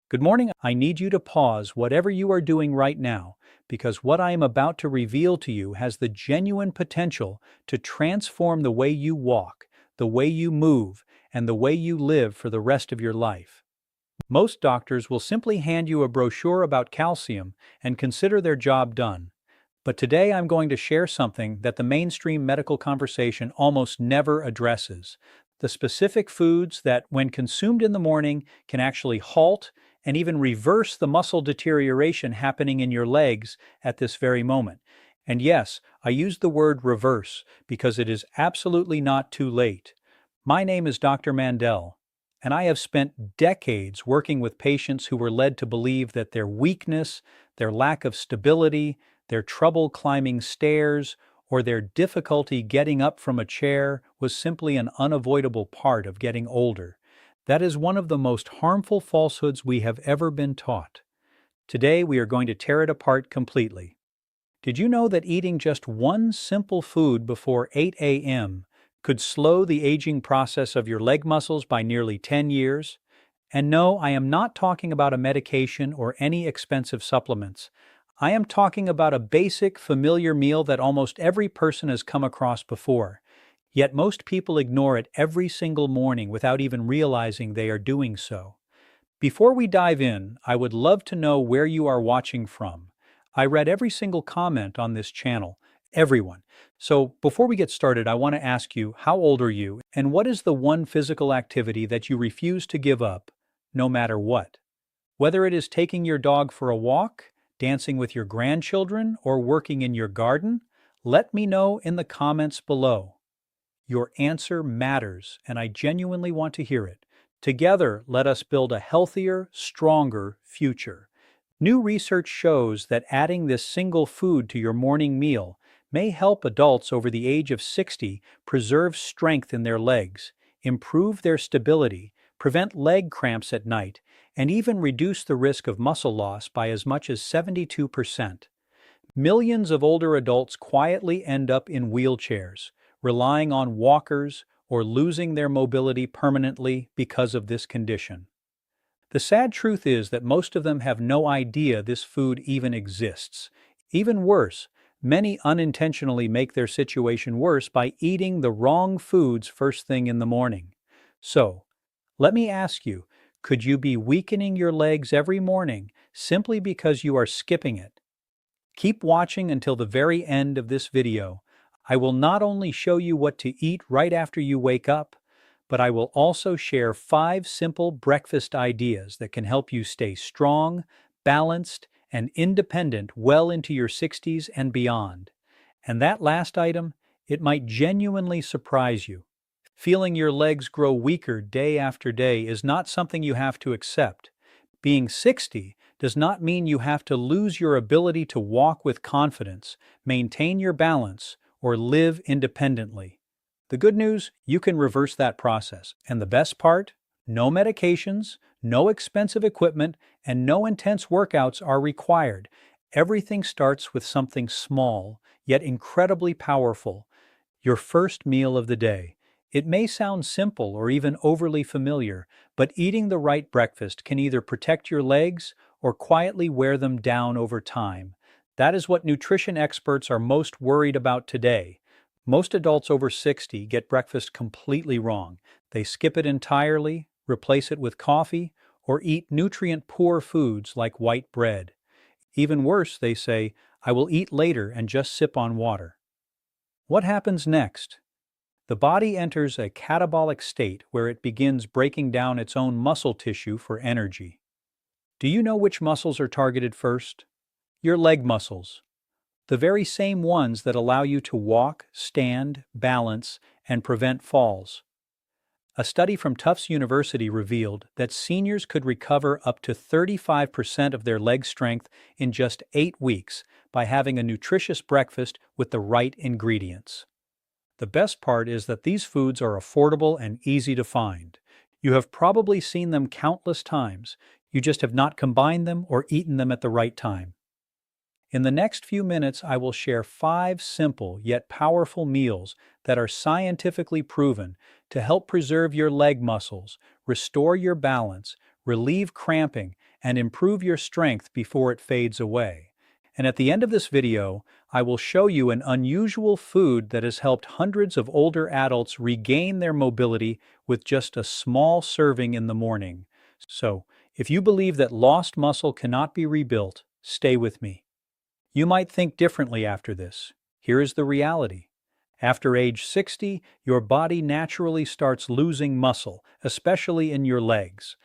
Good morning. I need you to pause whatever you are doing right now because what I am about to reveal to you has the genuine potential to transform the way you walk, the way you move, and the way you live for the rest of your life. Most doctors will simply hand you a brochure about calcium and consider their job done. But today I'm going to share something that the mainstream medical conversation almost never addresses: the specific foods that, when consumed in the morning, can actually halt and even reverse the muscle deterioration happening in your legs at this very moment. And yes, I use the word reverse because it is absolutely not too late. My name is Dr. Mandell, and I have spent decades working with patients who were led to believe that their weakness, their lack of stability, their trouble climbing stairs, or their difficulty getting up from a chair was simply an unavoidable part of getting older. That is one of the most harmful falsehoods we have ever been taught. Today, we are going to tear it apart completely. Did you know that eating just one simple food before 8 a.m. could slow the aging process of your leg muscles by nearly 10 years? And no, I am not talking about a medication or any expensive supplements. I am talking about a basic, familiar meal that almost every person has come across before. Yet most people ignore it every single morning without even realizing they are doing so. Before we dive in, I would love to know where you are watching from. I read every single comment on this channel, everyone. So before we get started, I want to ask you, how old are you, and what is the one physical activity that you refuse to give up, no matter what? Whether it is taking your dog for a walk, dancing with your grandchildren, or working in your garden, let me know in the comments below. Your answer matters, and I genuinely want to hear it. Together, let us build a healthier, stronger future. New research shows that adding this single food to your morning meal may help adults over the age of 60 preserve strength in their legs, improve their stability, prevent leg cramps at night, and even reduce the risk of muscle loss by as much as 72%. Millions of older adults quietly end up in wheelchairs, relying on walkers, or losing their mobility permanently because of this condition. The sad truth is that most of them have no idea this food even exists. Even worse, many unintentionally make their situation worse by eating the wrong foods first thing in the morning. So, let me ask you, could you be weakening your legs every morning simply because you are skipping it? Keep watching until the very end of this video. I will not only show you what to eat right after you wake up, but I will also share 5 simple breakfast ideas that can help you stay strong, balanced, and independent well into your 60s and beyond. And that last item, it might genuinely surprise you. Feeling your legs grow weaker day after day is not something you have to accept. Being 60 does not mean you have to lose your ability to walk with confidence, maintain your balance, or live independently. The good news, you can reverse that process. And the best part? No medications, no expensive equipment, and no intense workouts are required. Everything starts with something small, yet incredibly powerful: your first meal of the day. It may sound simple or even overly familiar, but eating the right breakfast can either protect your legs or quietly wear them down over time. That is what nutrition experts are most worried about today. Most adults over 60 get breakfast completely wrong. They skip it entirely, replace it with coffee, or eat nutrient-poor foods like white bread. Even worse, they say, "I will eat later and just sip on water." What happens next? The body enters a catabolic state where it begins breaking down its own muscle tissue for energy. Do you know which muscles are targeted first? Your leg muscles. The very same ones that allow you to walk, stand, balance, and prevent falls. A study from Tufts University revealed that seniors could recover up to 35% of their leg strength in just 8 weeks by having a nutritious breakfast with the right ingredients. The best part is that these foods are affordable and easy to find. You have probably seen them countless times. You just have not combined them or eaten them at the right time. In the next few minutes, I will share 5 simple yet powerful meals that are scientifically proven to help preserve your leg muscles, restore your balance, relieve cramping, and improve your strength before it fades away. And at the end of this video, I will show you an unusual food that has helped hundreds of older adults regain their mobility with just a small serving in the morning. So, if you believe that lost muscle cannot be rebuilt, stay with me. You might think differently after this. Here is the reality. After age 60, your body naturally starts losing muscle, especially in your legs.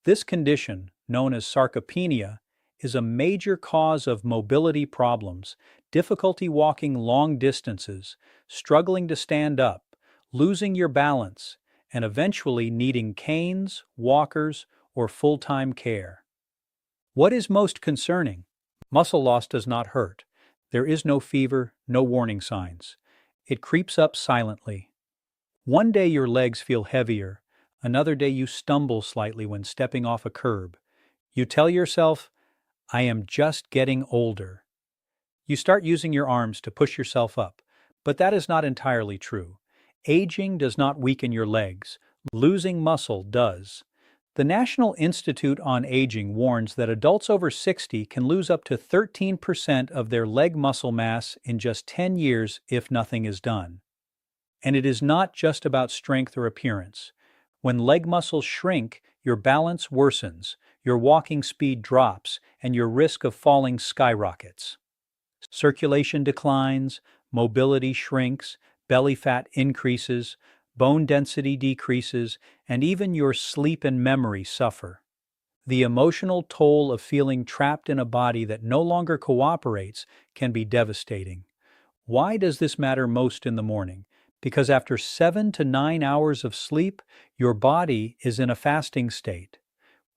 This condition, known as sarcopenia, is a major cause of mobility problems, difficulty walking long distances, struggling to stand up, losing your balance, and eventually needing canes, walkers, or full-time care. What is most concerning? Muscle loss does not hurt. There is no fever, no warning signs. It creeps up silently. One day your legs feel heavier, another day you stumble slightly when stepping off a curb. You tell yourself, I am just getting older. You start using your arms to push yourself up, but that is not entirely true. Aging does not weaken your legs. Losing muscle does. The National Institute on Aging warns that adults over 60 can lose up to 13% of their leg muscle mass in just 10 years if nothing is done. And it is not just about strength or appearance. When leg muscles shrink, your balance worsens, your walking speed drops, and your risk of falling skyrockets. Circulation declines, mobility shrinks, belly fat increases, bone density decreases, and even your sleep and memory suffer. The emotional toll of feeling trapped in a body that no longer cooperates can be devastating. Why does this matter most in the morning? Because after 7 to 9 hours of sleep, your body is in a fasting state.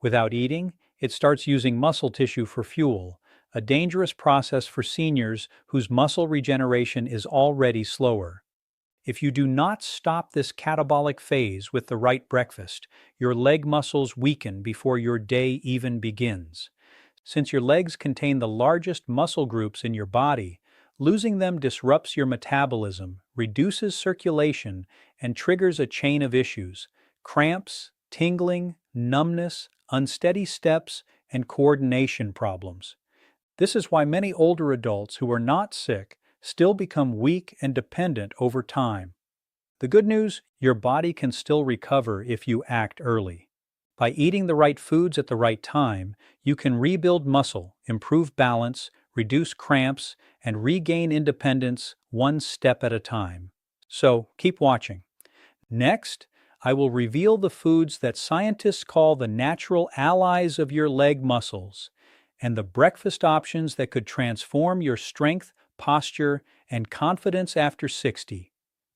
Without eating, it starts using muscle tissue for fuel, a dangerous process for seniors whose muscle regeneration is already slower. If you do not stop this catabolic phase with the right breakfast, your leg muscles weaken before your day even begins. Since your legs contain the largest muscle groups in your body, losing them disrupts your metabolism, reduces circulation, and triggers a chain of issues: cramps, tingling, numbness, unsteady steps, and coordination problems. This is why many older adults who are not sick still become weak and dependent over time. The good news, your body can still recover if you act early. By eating the right foods at the right time, you can rebuild muscle, improve balance, reduce cramps, and regain independence one step at a time. So, keep watching. Next, I will reveal the foods that scientists call the natural allies of your leg muscles, and the breakfast options that could transform your strength, posture, and confidence after 60.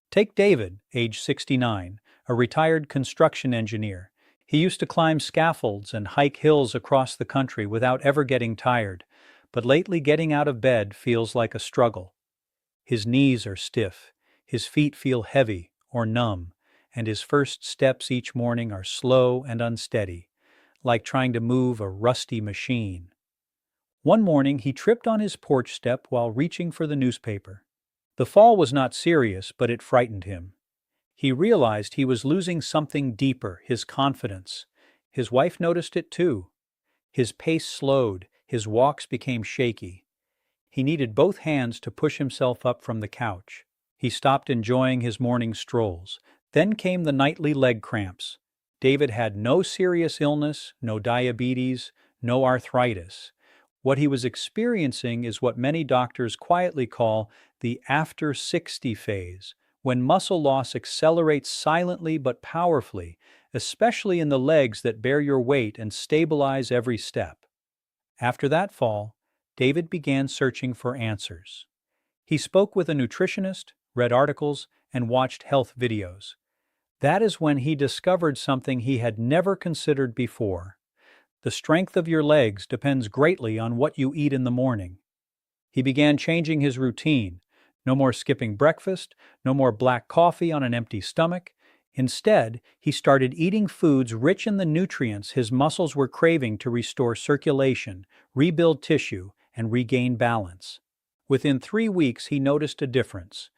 Take David, age 69, a retired construction engineer. He used to climb scaffolds and hike hills across the country without ever getting tired, but lately getting out of bed feels like a struggle. His knees are stiff, his feet feel heavy or numb, and his first steps each morning are slow and unsteady, like trying to move a rusty machine. One morning, he tripped on his porch step while reaching for the newspaper. The fall was not serious, but it frightened him. He realized he was losing something deeper, his confidence. His wife noticed it too. His pace slowed, his walks became shaky. He needed both hands to push himself up from the couch. He stopped enjoying his morning strolls. Then came the nightly leg cramps. David had no serious illness, no diabetes, no arthritis. What he was experiencing is what many doctors quietly call the after 60 phase, when muscle loss accelerates silently but powerfully, especially in the legs that bear your weight and stabilize every step. After that fall, David began searching for answers. He spoke with a nutritionist, read articles, and watched health videos. That is when he discovered something he had never considered before. The strength of your legs depends greatly on what you eat in the morning. He began changing his routine. No more skipping breakfast, no more black coffee on an empty stomach. Instead, he started eating foods rich in the nutrients his muscles were craving to restore circulation, rebuild tissue, and regain balance. Within 3 weeks, he noticed a difference.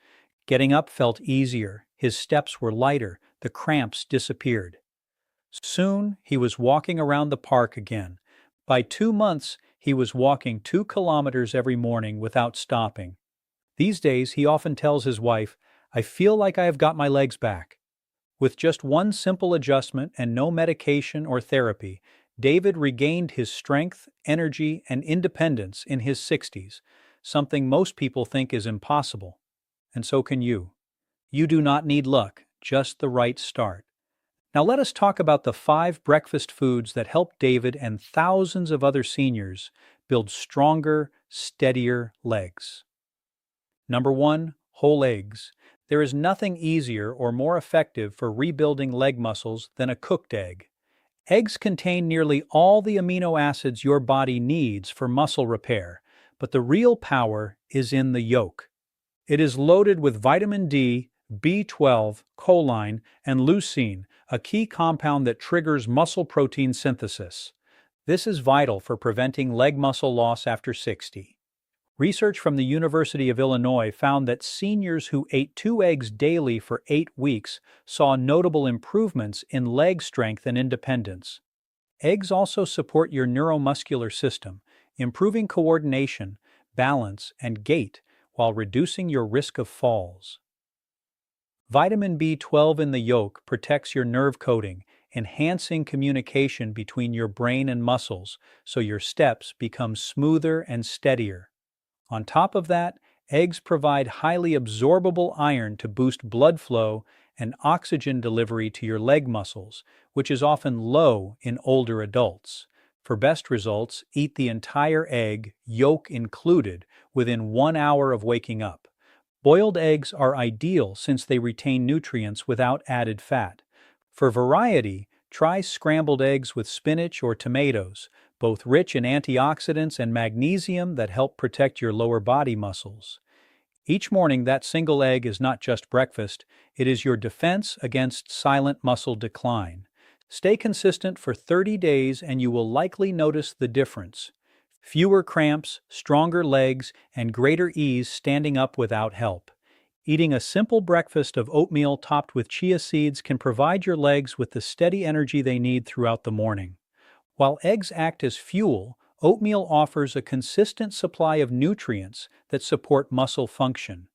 Getting up felt easier, his steps were lighter, the cramps disappeared. Soon, he was walking around the park again, By 2 months, he was walking 2 kilometers every morning without stopping. These days, he often tells his wife, "I feel like I have got my legs back." With just one simple adjustment and no medication or therapy, David regained his strength, energy, and independence in his 60s, something most people think is impossible. And so can you. You do not need luck, just the right start. Now let us talk about the 5 breakfast foods that help David and thousands of other seniors build stronger, steadier legs. Number 1, whole eggs. There is nothing easier or more effective for rebuilding leg muscles than a cooked egg. Eggs contain nearly all the amino acids your body needs for muscle repair, but the real power is in the yolk. It is loaded with vitamin D, B12, choline, and leucine, a key compound that triggers muscle protein synthesis. This is vital for preventing leg muscle loss after 60. Research from the University of Illinois found that seniors who ate 2 eggs daily for 8 weeks saw notable improvements in leg strength and independence. Eggs also support your neuromuscular system, improving coordination, balance, and gait while reducing your risk of falls. Vitamin B12 in the yolk protects your nerve coating, enhancing communication between your brain and muscles so your steps become smoother and steadier. On top of that, eggs provide highly absorbable iron to boost blood flow and oxygen delivery to your leg muscles, which is often low in older adults. For best results, eat the entire egg, yolk included, within 1 hour of waking up. Boiled eggs are ideal since they retain nutrients without added fat. For variety, try scrambled eggs with spinach or tomatoes, both rich in antioxidants and magnesium that help protect your lower body muscles. Each morning, that single egg is not just breakfast, it is your defense against silent muscle decline. Stay consistent for 30 days and you will likely notice the difference. Fewer cramps, stronger legs, and greater ease standing up without help. Eating a simple breakfast of oatmeal topped with chia seeds can provide your legs with the steady energy they need throughout the morning. While eggs act as fuel, oatmeal offers a consistent supply of nutrients that support muscle function.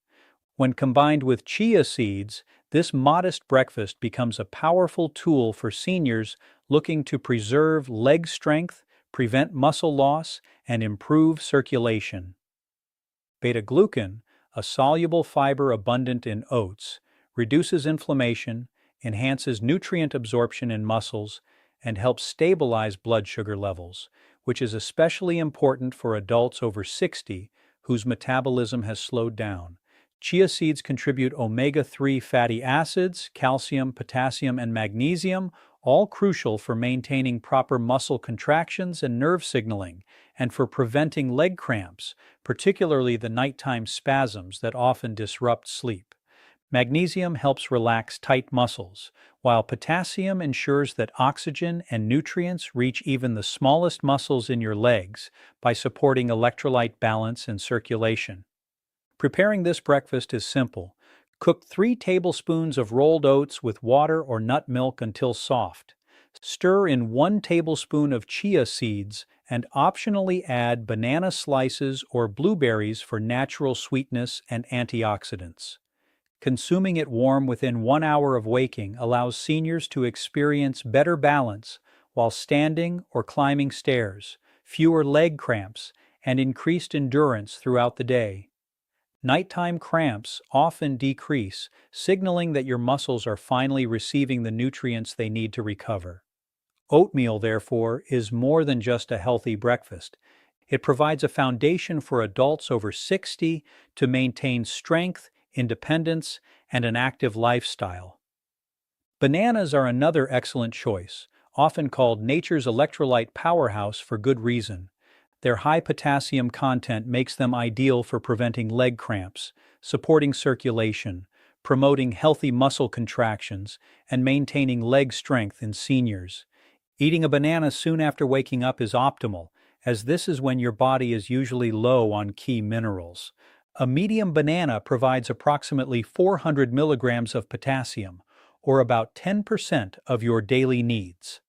When combined with chia seeds, this modest breakfast becomes a powerful tool for seniors looking to preserve leg strength, prevent muscle loss, and improve circulation. Beta-glucan, a soluble fiber abundant in oats, reduces inflammation, enhances nutrient absorption in muscles, and helps stabilize blood sugar levels, which is especially important for adults over 60 whose metabolism has slowed down. Chia seeds contribute omega-3 fatty acids, calcium, potassium, and magnesium, all crucial for maintaining proper muscle contractions and nerve signaling, and for preventing leg cramps, particularly the nighttime spasms that often disrupt sleep. Magnesium helps relax tight muscles, while potassium ensures that oxygen and nutrients reach even the smallest muscles in your legs by supporting electrolyte balance and circulation. Preparing this breakfast is simple. Cook 3 tablespoons of rolled oats with water or nut milk until soft. Stir in 1 tablespoon of chia seeds and optionally add banana slices or blueberries for natural sweetness and antioxidants. Consuming it warm within 1 hour of waking allows seniors to experience better balance while standing or climbing stairs, fewer leg cramps, and increased endurance throughout the day. Nighttime cramps often decrease, signaling that your muscles are finally receiving the nutrients they need to recover. Oatmeal, therefore, is more than just a healthy breakfast. It provides a foundation for adults over 60 to maintain strength, independence, and an active lifestyle. Bananas are another excellent choice, often called nature's electrolyte powerhouse for good reason. Their high potassium content makes them ideal for preventing leg cramps, supporting circulation, promoting healthy muscle contractions, and maintaining leg strength in seniors. Eating a banana soon after waking up is optimal, as this is when your body is usually low on key minerals. A medium banana provides approximately 400 milligrams of potassium, or about 10% of your daily needs.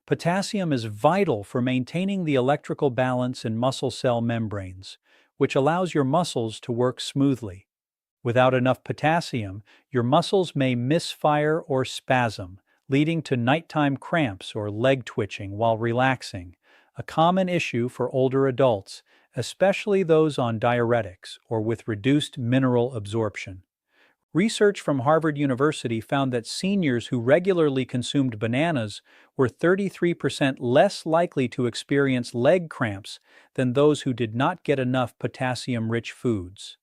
Potassium is vital for maintaining the electrical balance in muscle cell membranes, which allows your muscles to work smoothly. Without enough potassium, your muscles may misfire or spasm, leading to nighttime cramps or leg twitching while relaxing, a common issue for older adults, especially those on diuretics or with reduced mineral absorption. Research from Harvard University found that seniors who regularly consumed bananas were 33% less likely to experience leg cramps than those who did not get enough potassium-rich foods.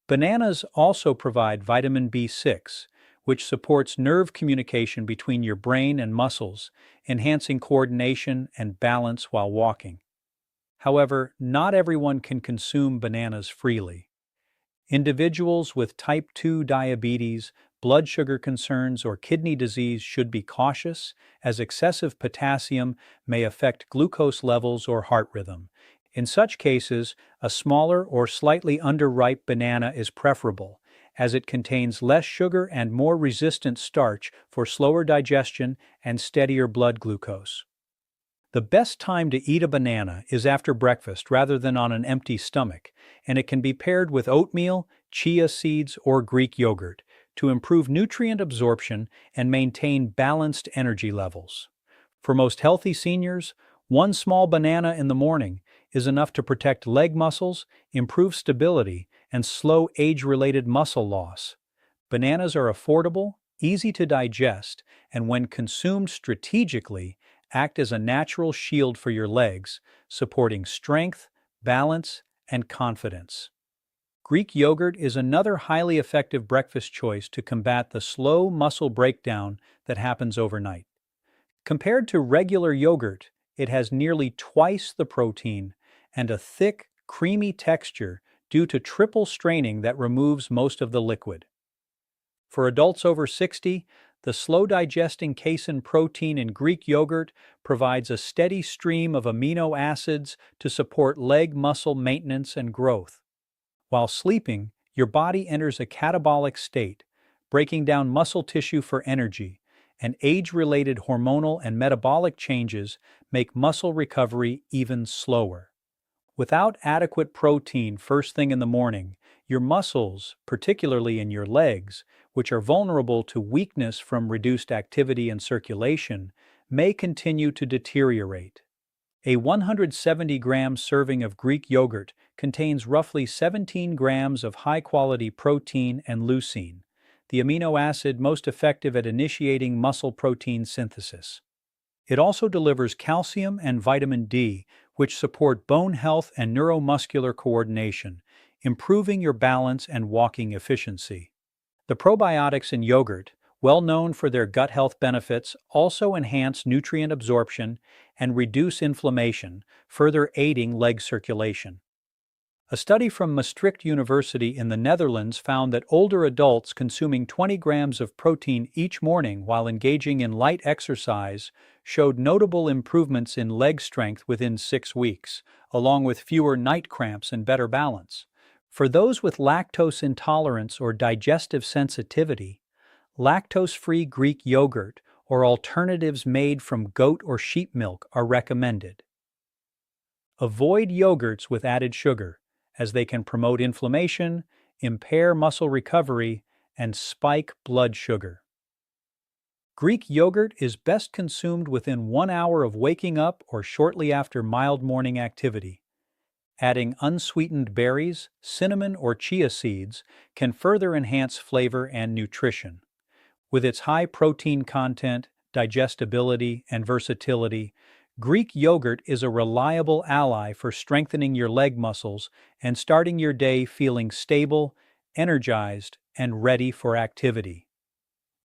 Bananas also provide vitamin B6, which supports nerve communication between your brain and muscles, enhancing coordination and balance while walking. However, not everyone can consume bananas freely. Individuals with type 2 diabetes, blood sugar concerns, or kidney disease should be cautious, as excessive potassium may affect glucose levels or heart rhythm. In such cases, a smaller or slightly underripe banana is preferable, as it contains less sugar and more resistant starch for slower digestion and steadier blood glucose. The best time to eat a banana is after breakfast rather than on an empty stomach, and it can be paired with oatmeal, chia seeds, or Greek yogurt to improve nutrient absorption and maintain balanced energy levels. For most healthy seniors, one small banana in the morning is enough to protect leg muscles, improve stability, and slow age-related muscle loss. Bananas are affordable, easy to digest, and when consumed strategically, act as a natural shield for your legs, supporting strength, balance, and confidence. Greek yogurt is another highly effective breakfast choice to combat the slow muscle breakdown that happens overnight. Compared to regular yogurt, it has nearly twice the protein and a thick, creamy texture due to triple straining that removes most of the liquid. For adults over 60, the slow-digesting casein protein in Greek yogurt provides a steady stream of amino acids to support leg muscle maintenance and growth. While sleeping, your body enters a catabolic state, breaking down muscle tissue for energy, and age-related hormonal and metabolic changes make muscle recovery even slower. Without adequate protein first thing in the morning, your muscles, particularly in your legs, which are vulnerable to weakness from reduced activity and circulation, may continue to deteriorate. A 170-gram serving of Greek yogurt contains roughly 17 grams of high-quality protein and leucine, the amino acid most effective at initiating muscle protein synthesis. It also delivers calcium and vitamin D, which support bone health and neuromuscular coordination, improving your balance and walking efficiency. The probiotics in yogurt, well known for their gut health benefits, also enhance nutrient absorption and reduce inflammation, further aiding leg circulation. A study from Maastricht University in the Netherlands found that older adults consuming 20 grams of protein each morning while engaging in light exercise showed notable improvements in leg strength within 6 weeks, along with fewer night cramps and better balance. For those with lactose intolerance or digestive sensitivity, lactose-free Greek yogurt or alternatives made from goat or sheep milk are recommended. Avoid yogurts with added sugar, as they can promote inflammation, impair muscle recovery, and spike blood sugar. Greek yogurt is best consumed within 1 hour of waking up or shortly after mild morning activity. Adding unsweetened berries, cinnamon, or chia seeds can further enhance flavor and nutrition. With its high protein content, digestibility, and versatility, Greek yogurt is a reliable ally for strengthening your leg muscles and starting your day feeling stable, energized, and ready for activity.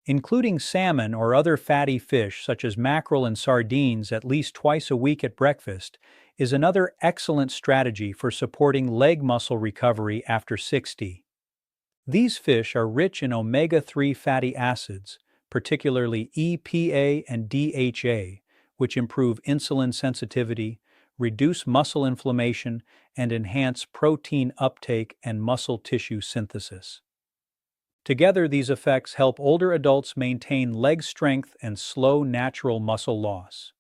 Including salmon or other fatty fish such as mackerel and sardines at least twice a week at breakfast is another excellent strategy for supporting leg muscle recovery after 60. These fish are rich in omega-3 fatty acids, particularly EPA and DHA, which improve insulin sensitivity, reduce muscle inflammation, and enhance protein uptake and muscle tissue synthesis. Together, these effects help older adults maintain leg strength and slow natural muscle loss.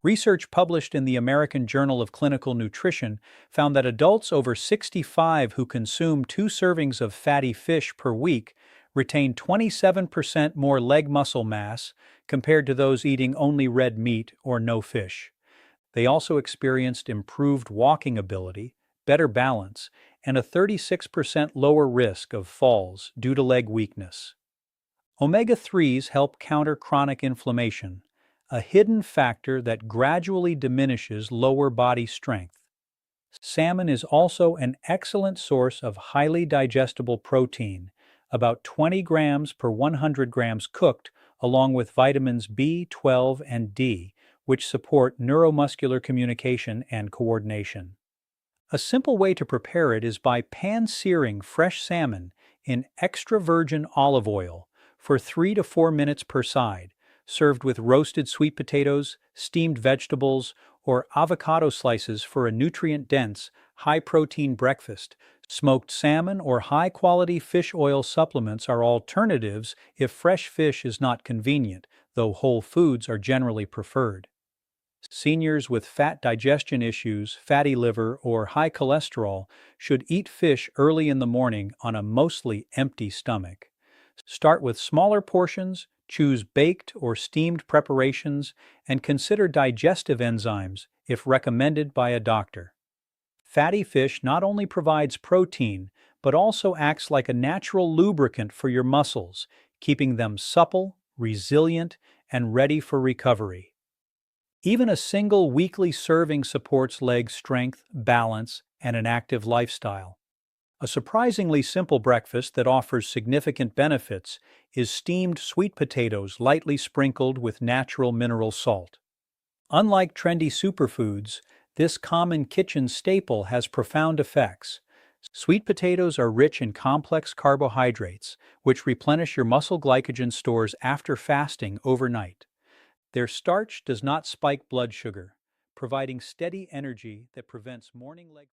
Research published in the American Journal of Clinical Nutrition found that adults over 65 who consume 2 servings of fatty fish per week retained 27% more leg muscle mass compared to those eating only red meat or no fish. They also experienced improved walking ability, better balance, and a 36% lower risk of falls due to leg weakness. Omega-3s help counter chronic inflammation, a hidden factor that gradually diminishes lower body strength. Salmon is also an excellent source of highly digestible protein, about 20 grams per 100 grams cooked, along with vitamins B, 12, and D, which support neuromuscular communication and coordination. A simple way to prepare it is by pan-searing fresh salmon in extra virgin olive oil for 3 to 4 minutes per side, served with roasted sweet potatoes, steamed vegetables, or avocado slices for a nutrient-dense, high-protein breakfast. Smoked salmon or high-quality fish oil supplements are alternatives if fresh fish is not convenient, though whole foods are generally preferred. Seniors with fat digestion issues, fatty liver, or high cholesterol should eat fish early in the morning on a mostly empty stomach. Start with smaller portions, choose baked or steamed preparations, and consider digestive enzymes if recommended by a doctor. Fatty fish not only provides protein, but also acts like a natural lubricant for your muscles, keeping them supple, resilient, and ready for recovery. Even a single weekly serving supports leg strength, balance, and an active lifestyle. A surprisingly simple breakfast that offers significant benefits is steamed sweet potatoes lightly sprinkled with natural mineral salt. Unlike trendy superfoods, this common kitchen staple has profound effects. Sweet potatoes are rich in complex carbohydrates, which replenish your muscle glycogen stores after fasting overnight. Their starch does not spike blood sugar, providing steady energy that prevents morning leg